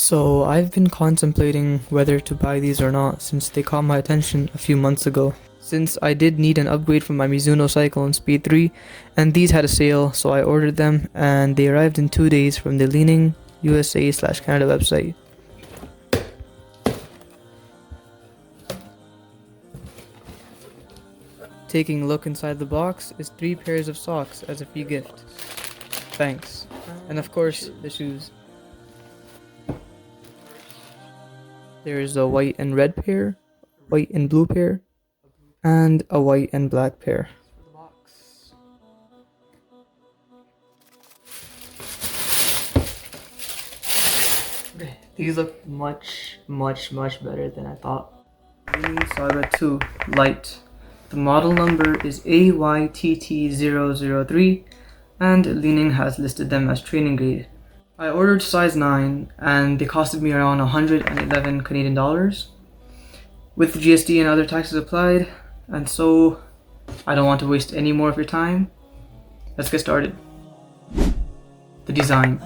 So I've been contemplating whether to buy these or not since they caught my attention a few months ago. Since I did need an upgrade from my Mizuno Cycle in Speed 3, and these had a sale, so I ordered them and they arrived in 2 days from the Ning USA/Canada website. Taking a look inside the box is 3 pairs of socks as a free gift. Thanks. And of course, the shoes. There is a white and red pair, white and blue pair, and a white and black pair. These look much better than I thought. Mini Saga 2 Lite. The model number is AYTT003 and Ning has listed them as training grade. I ordered size 9 and they costed me around 111 Canadian dollars with the GST and other taxes applied, and so I don't want to waste any more of your time. Let's get started. The design.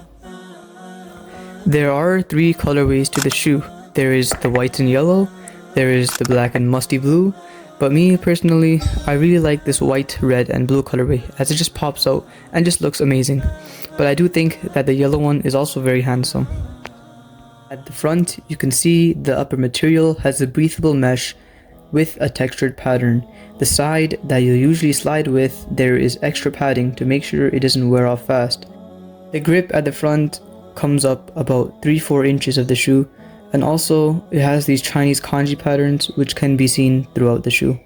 There are 3 colorways to the shoe. There is the white and yellow, there is the black and musty blue, but me personally, I really like this white, red and blue colorway as it just pops out and just looks amazing. But I do think that the yellow one is also very handsome. At the front, you can see the upper material has a breathable mesh with a textured pattern. The side that you usually slide with, there is extra padding to make sure it doesn't wear off fast. The grip at the front comes up about 3-4 inches of the shoe, and also it has these Chinese kanji patterns which can be seen throughout the shoe.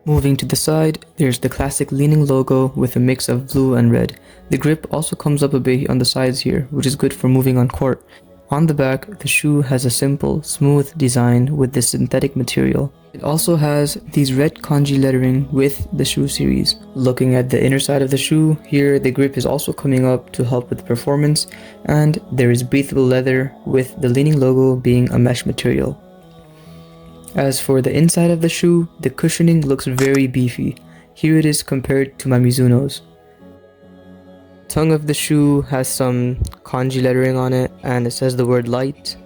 Moving to the side, there's the classic Ning logo with a mix of blue and red. The grip also comes up a bit on the sides here, which is good for moving on court. On the back, the shoe has a simple, smooth design with this synthetic material. It also has these red kanji lettering with the shoe series. Looking at the inner side of the shoe, here the grip is also coming up to help with performance, and there is breathable leather with the Ning logo being a mesh material. As for the inside of the shoe, the cushioning looks very beefy. Here it is compared to my Mizuno's. Tongue of the shoe has some kanji lettering on it and it says the word Lite.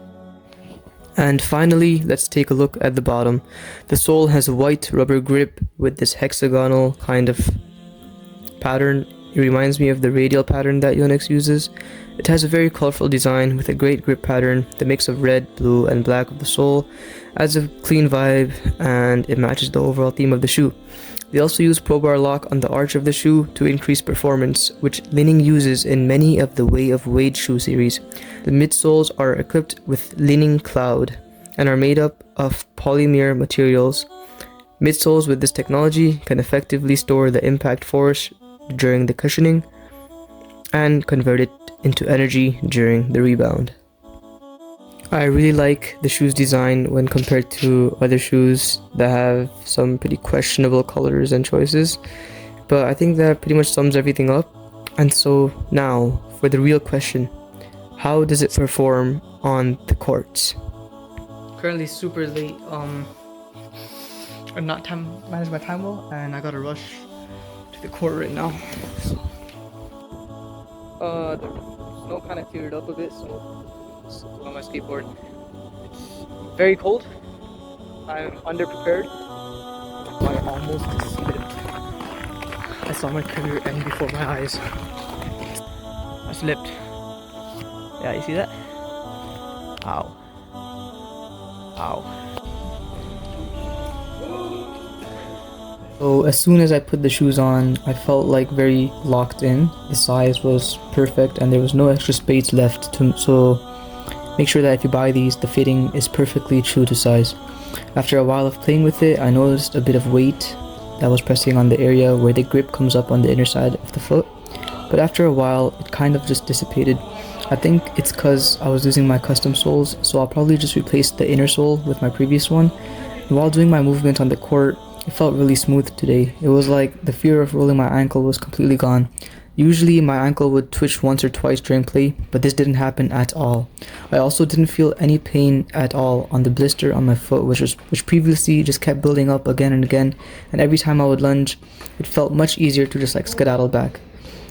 And finally, let's take a look at the bottom. The sole has a white rubber grip with this hexagonal kind of pattern. It reminds me of the radial pattern that Yonex uses. It has a very colorful design with a great grip pattern. The mix of red, blue and black of the sole adds a clean vibe and it matches the overall theme of the shoe. They also use Pro Bar lock on the arch of the shoe to increase performance, which Ning uses in many of the Way of Wade shoe series. The midsoles are equipped with Ning Cloud and are made up of polymer materials. Midsoles with this technology can effectively store the impact force during the cushioning and convert it into energy during the rebound. I really like the shoe's design when compared to other shoes that have some pretty questionable colors and choices, but I think that pretty much sums everything up. And so now for the real question, how does it perform on the courts? Currently super late, I'm not managing my time well and I gotta rush to the court right now. The snow kind of cleared up a bit, so on my skateboard. It's very cold. I'm underprepared. I almost succeeded. I saw my career end before my eyes. I slipped. Yeah, you see that? Ow. Ow. So as soon as I put the shoes on, I felt like very locked in. The size was perfect and there was no extra space left, so make sure that if you buy these, the fitting is perfectly true to size. After a while of playing with it, I noticed a bit of weight that was pressing on the area where the grip comes up on the inner side of the foot. But after a while, it kind of just dissipated. I think it's because I was using my custom soles, so I'll probably just replace the inner sole with my previous one. And while doing my movement on the court, it felt really smooth today. It was like the fear of rolling my ankle was completely gone. Usually my ankle would twitch once or twice during play, but this didn't happen at all. I also didn't feel any pain at all on the blister on my foot, which previously just kept building up again and again, and every time I would lunge, it felt much easier to just like skedaddle back.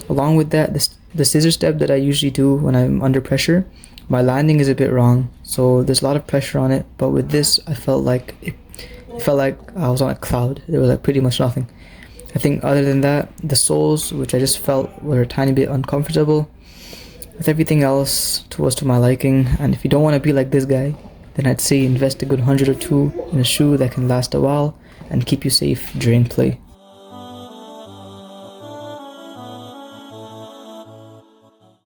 Along with that, the scissor step that I usually do when I'm under pressure My landing is a bit wrong, so there's a lot of pressure on it. But with this, I felt like it felt like I was on a cloud. There was like pretty much nothing. I think other than that, the soles, which I just felt were a tiny bit uncomfortable. With everything else was to my liking, and if you don't want to be like this guy, then I'd say invest a good 100 or two in a shoe that can last a while and keep you safe during play.